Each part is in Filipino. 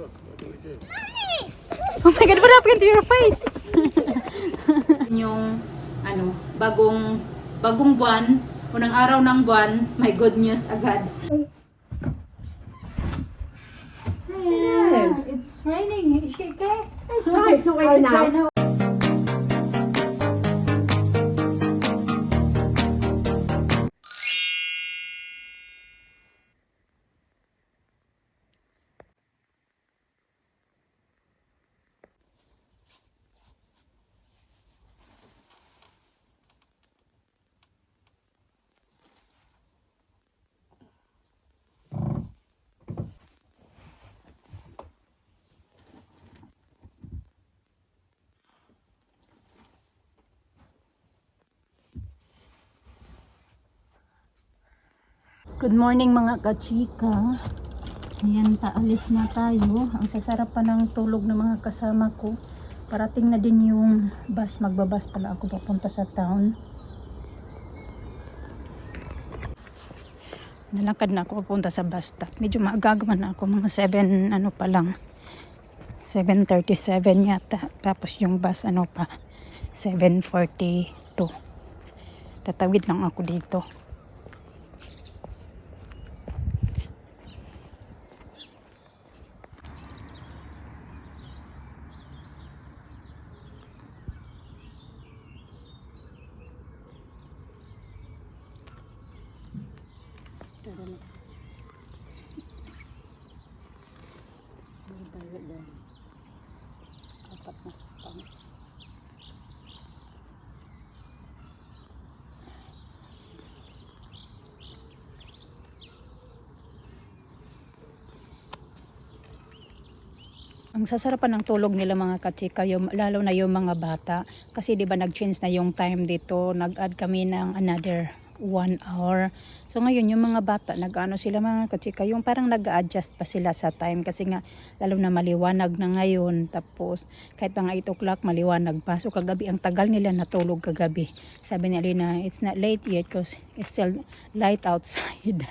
Oh my God, what happened to your face? Yung bagong buwan, unang araw ng buwan, may good news agad. Hello. It's raining. Is it okay? It's right, it's not raining now. Good morning mga kachika. Ayan, paalis na tayo. Ang sasarap pa ng tulog ng mga kasama ko. Parating na din yung bus. Magbabas pala ako papunta sa town. Nalakad na ako papunta sa bus stop. Medyo maagagaman na ako. Mga 7 pa lang. 7:37 yata. Tapos yung bus 7:42. Tatawid lang ako dito. Apat na sapang. Ang sasarapan ng tulog nila mga kachika, lalo na yung mga bata. Kasi di ba nag-change na yung time dito, nag-add kami ng another 1 hour. So ngayon yung mga bata, nag-ano sila mga kachika, yung parang nag-adjust pa sila sa time. Kasi nga, lalo na maliwanag na ngayon. Tapos kahit pa nga 8 o'clock, maliwanag pa. So kagabi, ang tagal nila natulog kagabi. Sabi ni Alina, it's not late yet because it's still light outside.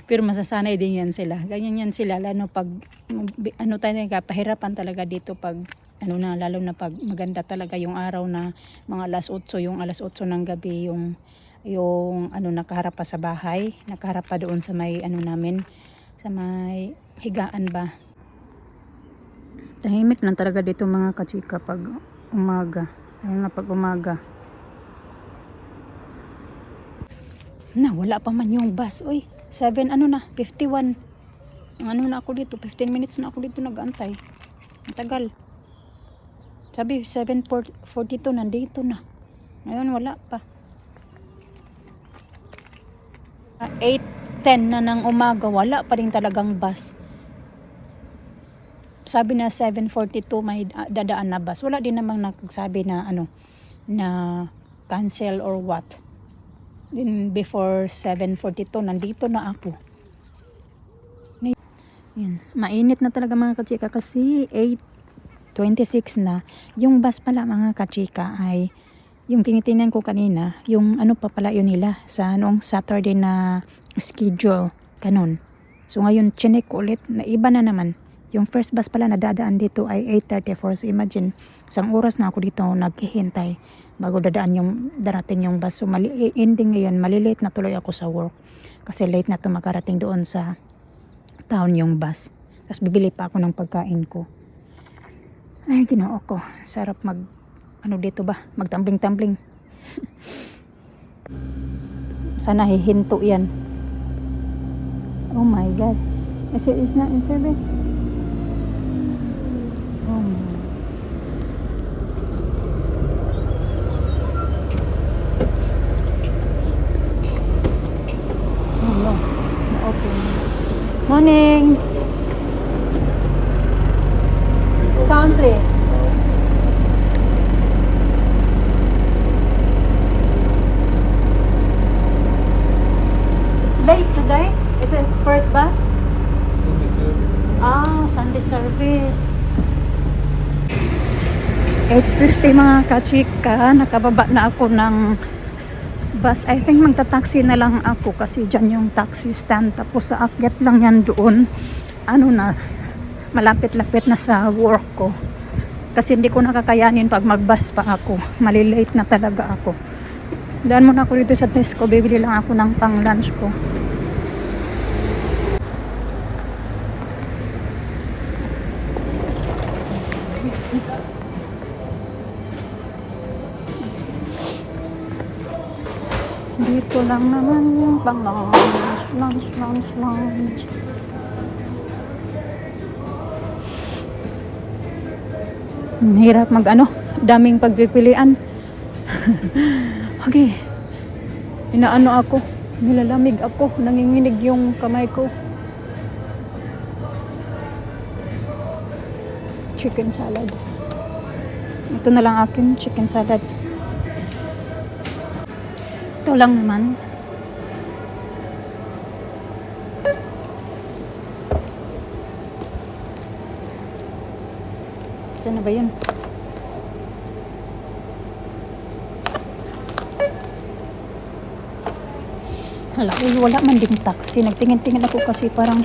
Pero masasanay din yan sila. Ganyan yan sila, lalo pag tayo pahirapan talaga dito pag lalo na pag maganda talaga yung araw na mga alas 8, yung alas 8 ng gabi, yung nakaharap pa sa bahay, nakaharap pa doon sa may namin, sa may higaan ba. Tahimik lang talaga dito mga kachika pag umaga, lalo na pag umaga. Wala pa man yung bus. Uy, 51. Na ako dito, 15 minutes na ako dito nag-antay. Ang tagal. Sabi, 7:42 nandito na. Ngayon wala pa. 8:10 na ng umaga, wala pa rin talagang bus. Sabi na 7:42 may dadaan na bus. Wala din namang nagsabi na na cancel or what. Then before 7:42 nandito na ako. Yan. Mainit na talaga mga kachika kasi 8:26 na. Yung bus pala mga kachika ay yung tinitingnan ko kanina, yung pa pala yun nila sa noong Saturday na schedule, ganun. So ngayon, chinek ko ulit, na iba na naman. Yung first bus pala na dadaan dito ay 8:34. So imagine, isang oras na ako dito naghihintay bago darating yung bus. So ending ngayon, malilate na tuloy ako sa work. Kasi late na to makarating doon sa town yung bus. Tapos bibili pa ako ng pagkain ko. Ay, ginoo ko. Sarap dito ba? Magtambling-tambling. Sana hihinto yan. Oh my God. It's not in survey. Oh my. Oh no. Na-open. Morning. Town please. Late today? Is it first bus? Sunday service. Sunday service. 8:50 mga kachika. Nakababa na ako ng bus. I think magta-taxi na lang ako kasi dyan yung taxi stand. Tapos sa akyat lang yan doon. malapit-lapit na sa work ko. Kasi hindi ko nakakayanin pag mag-bus pa ako. Malilate na talaga ako. Daan muna ako dito sa Tesco. Bibili lang ako ng pang-lunch ko. Dito lang naman yung pang-lunch. Lunch. Ang hirap daming pagpipilian. Okay. Inaano ako, nilalamig ako, nanginginig yung kamay ko. Chicken salad. Ito na lang akin, chicken salad. Ito lang naman. Saan na ba yun? Wala man ding taxi. Nagtingin-tingin ako kasi parang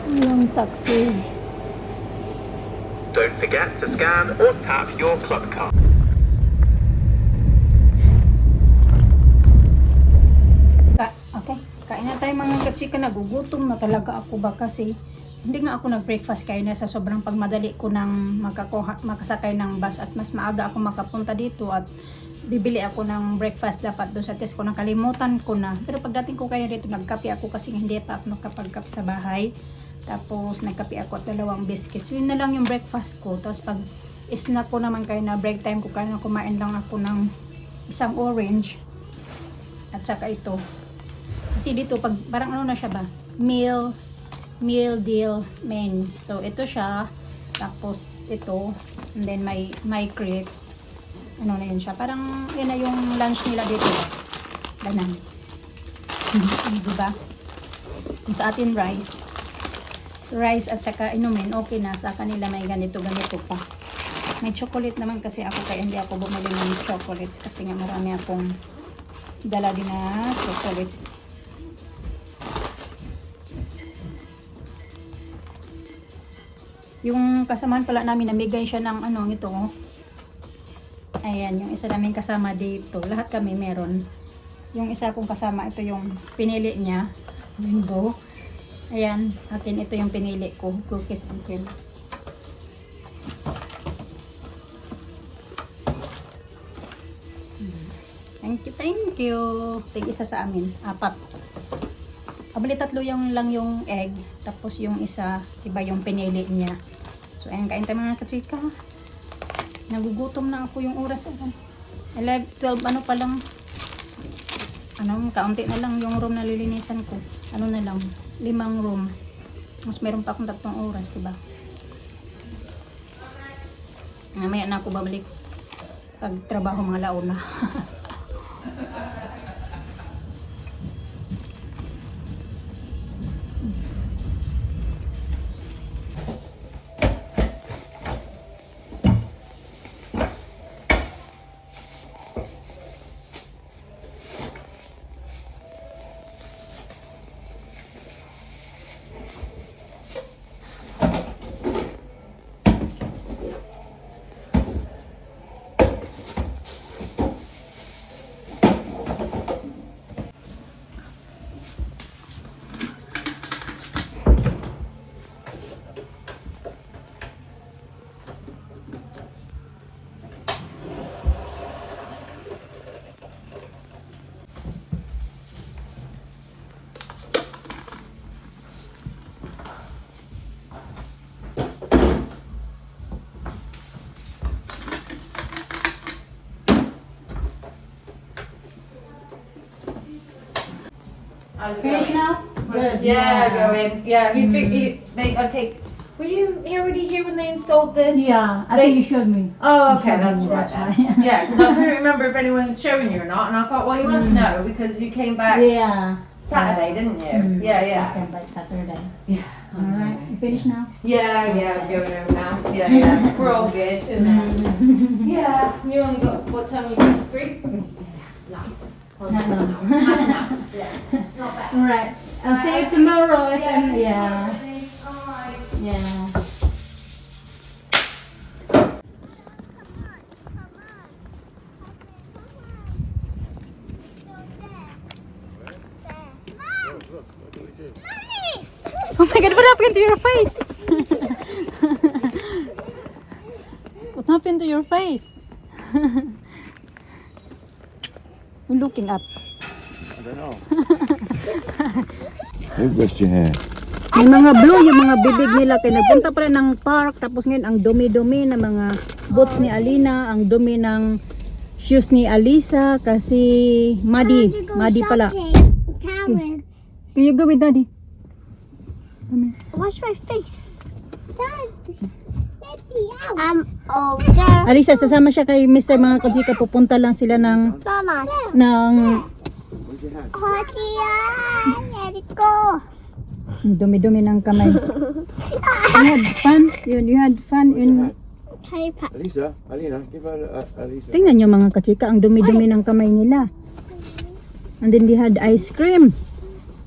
yung taxi. Don't forget to scan or tap your club card. Okay, kain na tayo mga kachika. Nagugutom na talaga ako ba kasi hindi nga ako nag-breakfast kaya na sa sobrang pagmadali ko ng makasakay ng bus at mas maaga ako makapunta dito at bibili ako ng breakfast dapat doon sa Tesco. Nakalimutan ko na. Pero pagdating ko kaya dito nagkape ako kasi hindi pa ako nakapagkape sa bahay. Tapos nagkape ako at 2 biscuits. Yun na lang yung breakfast ko. Tapos pag snack ko naman kaya na break time ko kaya na kumain lang ako ng isang orange at saka ito. Kasi dito pag parang ano na siya ba? Meal deal main. So ito siya, tapos ito, and then my crepes. Ano na yun siya? Parang yun na yung lunch nila dito. Ganun. Diba? Kung sa atin rice. So rice at saka inumin, okay na. Sa kanila may ganito pa. May chocolate naman kasi ako kaya hindi ako bumili ng chocolates kasi nga marami akong dala din na chocolates. Yung kasamahan pala namin, namigay siya ng ito. Ayan, yung isa namin kasama dito. Lahat kami meron. Yung isa kong kasama, ito yung pinili niya. Rainbow. Ayan, akin ito yung pinili ko. Cookies and cream. Thank you. Tig-isa sa amin. 4. Abali 3 lang yung egg. Tapos yung isa, iba yung pinili niya. So, ayan, kain tayo mga kachika. Nagugutom na ako yung oras. 12 pa lang. Kaunti na lang yung room na lilinisan ko. Na lang, 5 room. Mas meron pa akong 3 oras, diba? Mamaya na ako babalik. Pag trabaho mga launa. Finish now? Good. Yeah, go in. Yeah, I'll take. Were you already here when they installed this? Yeah, I They- think you showed me. Oh, okay, You showed that's me, right. that's then. right. Yeah, because I couldn't remember if anyone had shown you or not, and I thought, well, you must know because you came back Yeah. Saturday, didn't you? Mm. Yeah. Okay, by Saturday. Yeah. Alright, you finished now? Yeah, I'm going home now. Yeah. We're all good. Yeah, you only got what time you finished? 3? Nice. No. Yeah. Not bad. Alright, I'll see you tomorrow. Yeah. Alright. Yeah. my God, what happened to your face? What happened to your face? You're looking up. I don't know. Who brushed your hair? May mga blue yung mga bibig nila. Kaya nagpunta pa rin ng park. Tapos ngayon ang dumi-dumi ng mga boots ni Alina. Ang dumi ng shoes ni Alisa. Kasi muddy. Muddy pala. Cowards. Can you go with daddy? Wash my face. Dad. I'm older. Alisa, sasama siya kay Mr. Mga kachika. Pupunta lang sila ng Mama. Let it go. Dumi-dumi ng kamay. You had fun? You had fun in... Alisa, Alina, give her Alisa. Tingnan nyo mga kachika, ang dumi-dumi ng kamay nila. And then they had ice cream.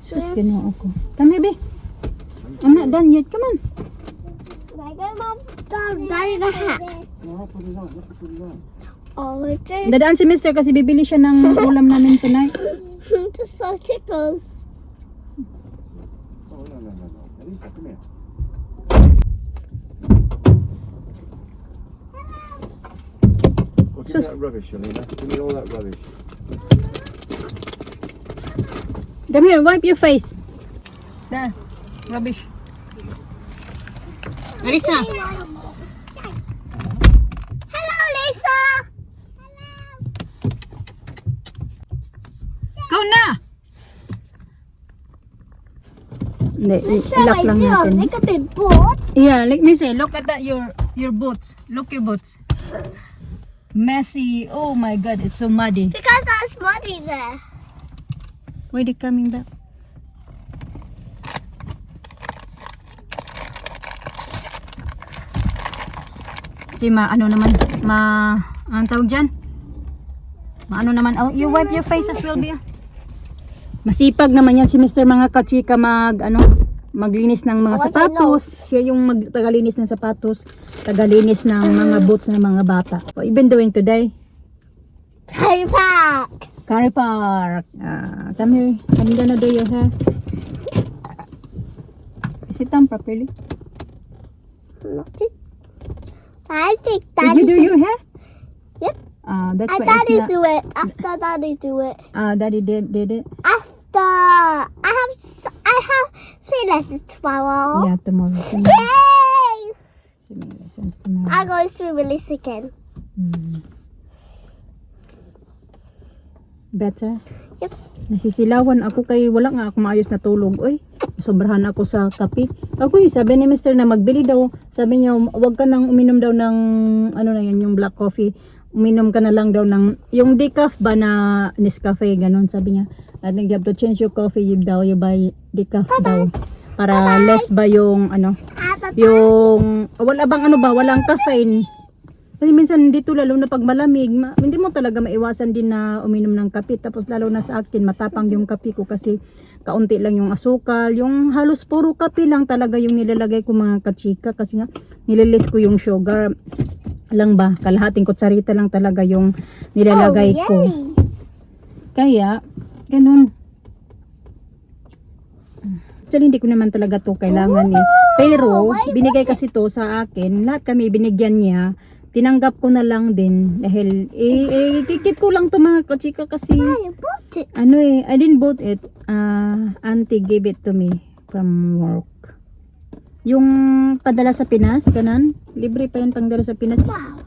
Sus, gano'n ako. Come here, babe. I'm not done yet. Come on. Daddy, the hat. Oh, it's Dadaan si Mr. kasi bibili siya ng ulam namin tonight. the so tickles. Oh, no. Alisa, come here. Oh, give me Sus. that rubbish, Alina. Give me all that rubbish. Come here, wipe your face. There, rubbish. Alisa. Hello, Lisa. Go na! Hindi, Shall ilak I lang do? natin. Make a bit bored. Yeah, let me say, look at that, your boots. Look your boots. Messy. Oh my God, it's so muddy. Because that's muddy there. Why they coming back? Si ano naman, anong tawag dyan? Ano naman, oh, you wipe your face as well, Bia. Masipag naman yan si Mr. Mga kachika maglinis ng mga sapatos. Siya yung tagalinis ng sapatos, tagalinis ng mga boots ng mga bata. What you been doing today? Hey, back. Curry Park. Come here. I'm gonna do your hair. Is it done properly? Not it. I think Did Daddy you do your hair? Yep. That's And why Daddy it's not... do it. After Daddy do it. Daddy did it. After I have 3 lessons tomorrow. Yeah, tomorrow. Yay! Swimming lessons tomorrow. I'm going to swim with Lisa again. Better? Yep. Nasisilawan ako kay wala nga ako maayos na tulog. Oy, sobrahan ako sa kape. Ako yung sabi ni Mr. na magbili daw. Sabi niya, wag ka nang uminom daw ng ano na yan, yung black coffee. Uminom ka na lang daw ng yung decaf ba na Nescafe, ganun sabi niya. I think you have to change your coffee, you buy decaf daw. Para less ba yung ano, yung wala bang ano ba, walang caffeine. Kasi minsan dito lalo na pag malamig, hindi mo talaga maiwasan din na uminom ng kape. Tapos lalo na sa akin, matapang yung kape ko kasi kaunti lang yung asukal. Yung halos puro kape lang talaga yung nilalagay ko mga kachika. Kasi nga, nililis ko yung sugar lang ba. Kalahating kutsarita lang talaga yung nilalagay ko. Yay! Kaya, ganun. Actually, hindi ko naman talaga to kailangan eh. Pero, binigay kasi to sa akin. Lahat kami binigyan niya. Tinanggap ko na lang din dahil kikip ko lang to mga kachika kasi I bought it. ano I didn't bought it. Auntie gave it to me from work. Yung padala sa Pinas, kanan, libre pa yan pangdala sa Pinas. Wow.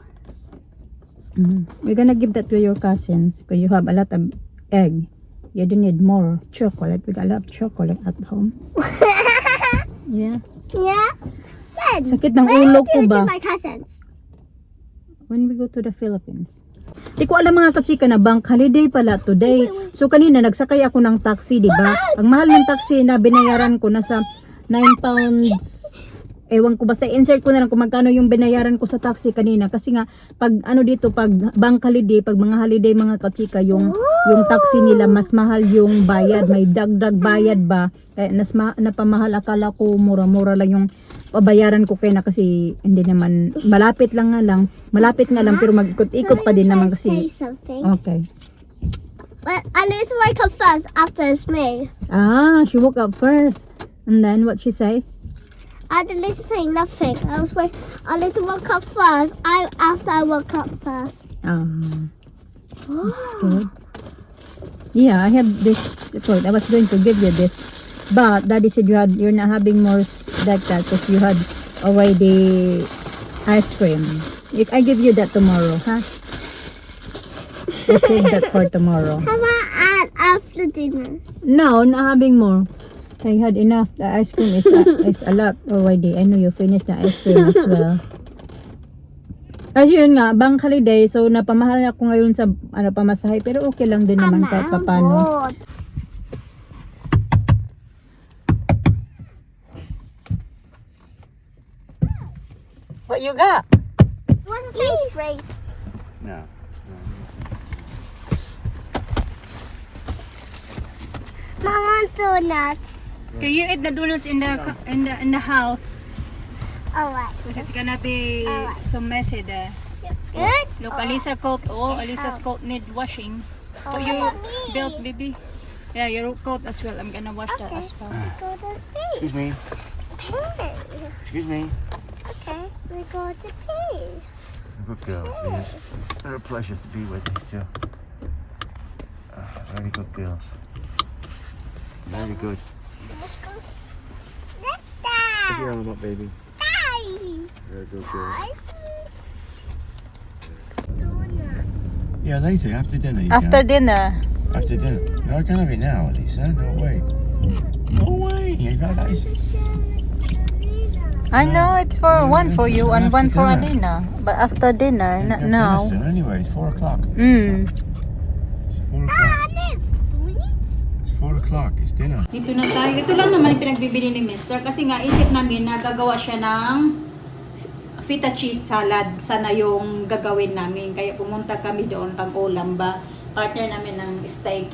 We're gonna give that to your cousins because you have a lot of egg. You don't need more chocolate. We got a lot of chocolate at home. Yeah. Yeah. Then, Sakit ng where ulo do ko you ba? do my cousins? When we go to the Philippines. Di ko alam mga kachika na bank holiday pala today. So kanina nagsakay ako ng taxi, di ba? Ang mahal ng taxi na binayaran ko nasa 9 pounds. Ewan ko, basta insert ko na lang kung magkano yung binayaran ko sa taxi kanina. Kasi nga, pag ano dito, pag bank holiday, pag mga holiday mga kachika, yung taxi nila, mas mahal yung bayad. May dagdag bayad ba? Kaya napamahal, akala ko mura-mura lang yung pabayaran ko kaya na kasi hindi naman, malapit nga lang, pero mag-ikot-ikot pa din naman Say kasi. something. Okay. But I need to wake up first after it's me. She woke up first. And then what she say? I didn't say nothing. I didn't woke up first. After I woke up first. That's good. Yeah, I have this fruit. I was going to give you this, but Daddy said you're not having more like that because you had already ice cream. If I give you that tomorrow, huh? I save that for tomorrow. How about after dinner? No, not having more. I had enough. The ice cream is a lot already. I know you finished the ice cream as well. Ayun nga, bank holiday, so napamahal ako ngayon sa pamasahe, pero okay lang din naman kahit papano. Bored. What you got? Want to say grace? No. Mama donuts. Can you eat the donuts in the house? Alright. Because it's gonna be so messy there. Good? Look, Alisa coat. Oh, Alisa's coat need washing. Oh, So you how about me? belt, baby. Yeah, your coat as well. I'm gonna wash that as well. Go to pee. Excuse me. Pee. Excuse me. Okay, we go to pee. Good girl, yes. What a pleasure to be with you too. Very good girls. Very good. Let's go. Let's Pick your die. arm up, baby. Die. Very good girl. Donuts. Yeah, later, after dinner. You After can. dinner. After dinner. No, I can't have it now, Lisa. No way. No way. You got ice. I know it's for one for you and one for After Alina. But after dinner, not Got now. dinner soon anyway, it's 4 o'clock. Mm. It's 4 o'clock. Honest. It's 4 o'clock. It's dinner. Dito na tayo. Ito lang naman yung pinagbibili ni Mister. Kasi nga, isip namin na gagawa siya ng feta cheese salad. Sana yung gagawin namin. Kaya pumunta kami doon pang ulam ba. Partner namin ng steak.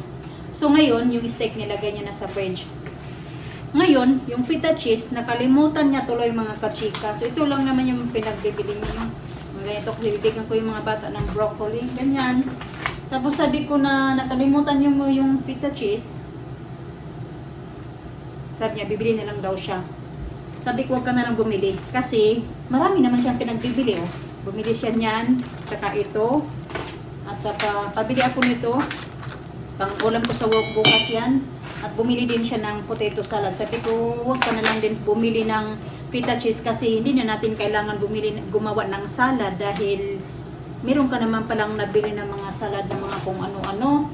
So ngayon, yung steak nilagay niya na sa fridge. Ngayon, yung feta cheese, nakalimutan niya tuloy mga kachika. So ito lang naman yung pinagbibili niya. Ganito, bibigyan ko yung mga bata ng broccoli. Ganyan. Tapos sabi ko na nakalimutan niyo mo yung feta cheese. Sabi niya, bibili na lang daw siya. Sabi ko, huwag ka na lang bumili. Kasi, marami naman siyang pinagbibili, oh. Bumili siya niyan, saka ito. At saka, pabili ako nito. Pang ulam ko sa work bukas yan. At bumili din siya ng potato salad. Sabi ko, huwag ka na lang din bumili ng feta cheese kasi hindi na natin kailangan gumawa ng salad dahil meron ka naman palang nabili ng mga salad ng mga kung ano-ano.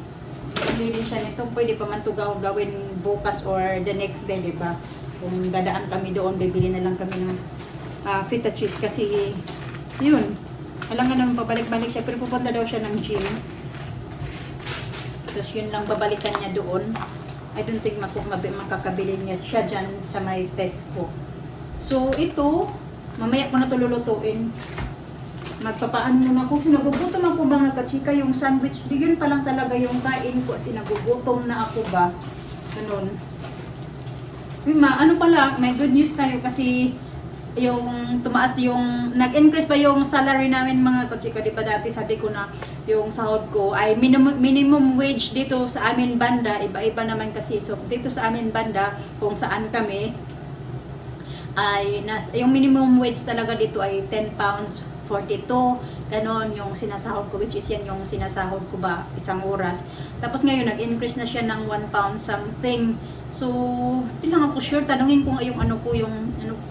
Bili din siya nito, pwede pa man ito gawin bukas or the next day, diba? Kung dadaan kami doon, bibili na lang kami ng feta cheese kasi yun, alam nga naman pabalik-balik siya, pero pupunta daw siya ng gym. Tapos yun lang babalikan niya doon. I don't think makakabili niya siya dyan sa may Tesco. So ito, mamaya ko na ito lulutuin. Magpapaan muna ako. Sinagugutom ako mga kachika, yung sandwich. Yun pa lang talaga yung kain ko. Sinagugutom na ako ba? Ganun. Ano pala, may good news tayo kasi yung tumaas yung, nag-increase pa yung salary namin mga kachika. Di ba dati sabi ko na yung sahod ko ay minimum wage dito sa amin banda. Iba-iba naman kasi. So dito sa amin banda, kung saan kami, ay yung minimum wage talaga dito ay 10 pounds 42, ganon yung sinasahod ko, which is yan yung sinasahod ko ba isang oras. Tapos ngayon nag-increase na siya ng 1 pound something. So hindi lang ako sure, tanungin ko nga yung ano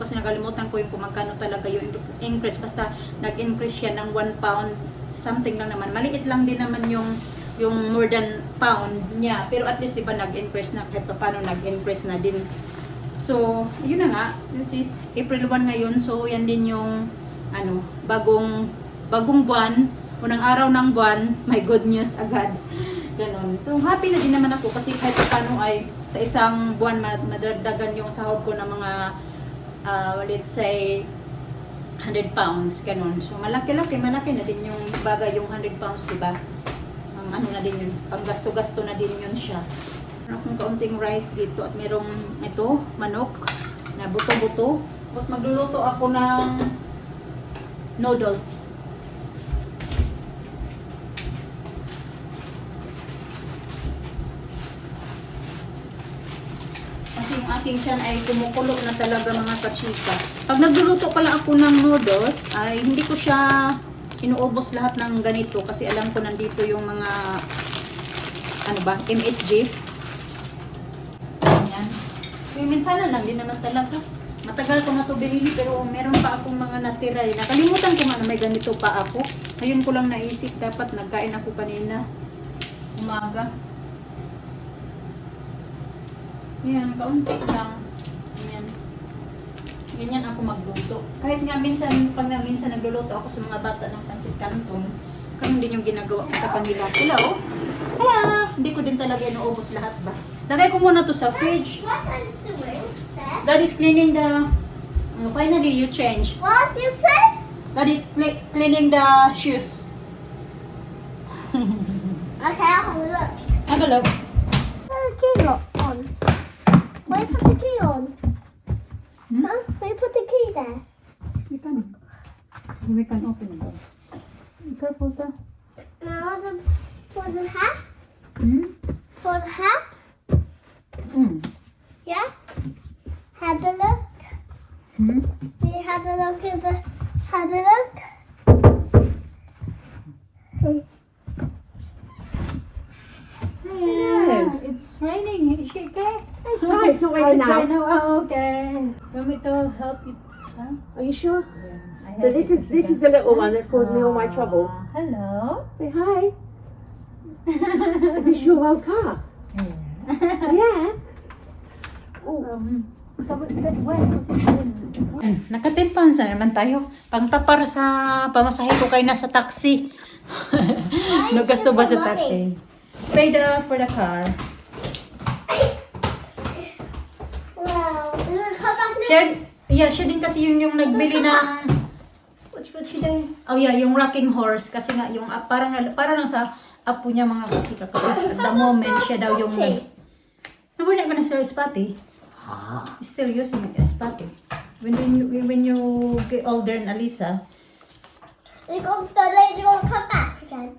kasi nakalimutan ko yung kung magkano talaga yung increase. Basta nag-increase siya ng 1 pound something lang naman, maliit lang din naman yung more than pound niya, pero at least diba nag-increase na, kahit pa paano nag-increase na din. So yun na nga, which is April 1 ngayon. So yan din yung bagong buwan, unang araw ng buwan, may good news agad. Ganon. So happy na din naman ako kasi kahit paano ay sa isang buwan madagdagan yung sahod ko ng mga let's say 100 pounds, ganon. So malaki na din yung bagay yung 100 pounds, diba? Ano na din yun, pang gasto-gasto na din yun siya. Meron akong kaunting rice dito at merong ito, manok na buto-buto. Tapos magluluto ako ng noodles. Kasi yung aking tiyan ay kumukulo na talaga mga kachika. Pag nagluluto pala ako ng noodles, ay hindi ko siya inuubos lahat ng ganito kasi alam ko nandito yung mga ano ba, MSG. Ayan. Minsan lang din naman talaga. Matagal ko na ito binili pero meron pa akong mga natira. Nakalimutan ko nga na may ganito pa ako. Ngayon ko lang naisip, dapat nagkain ako kanina. Umaga. Ayan, kaunti lang. Ayan. Ganyan ako magluto. Kahit nga minsan, pag minsan nagluluto ako sa mga bata ng pancit canton, ganun din yung ginagawa ko sa kanila. Sila, oh. Kaya, hindi ko din talaga inuubos lahat ba. Lagay ko muna to sa fridge. What are you doing there? Dad is cleaning the... finally, you change. What you say? Dad is cleaning the shoes. Okay, I'll have a look. Have a look. Put the key on. Why put the key on? Hmm? Huh? Why put the key there? We can open it. Careful, sir. Now for the hat? Hmm? For the hat? Hmm. Yeah? Have a look. Hmm? Do you have a look at the... Have a look? Yeah, it's raining. Is she okay? That's right, it's not raining now. Now. Oh, okay. Want me to help you? Huh? Are you sure? I So help this you is the little one that's causing me all my trouble. Hello. Say hi. Is this your old car? Yeah. Nakatimpan sa naman tayo. Pangtapar sa pamasahe ko kay nasa taxi. No gasto ba sa taxi? Pay for the car. Well, you want to come back next? Siya din kasi yung nagbili ng what she doing? Oh yeah, yung rocking horse kasi nga yung parang lang sa apo niya mga kakika kasi at the moment siya daw yung we're not gonna sell spotty. Still using it as spotty. When you get older and Alisa, The lady will come back again.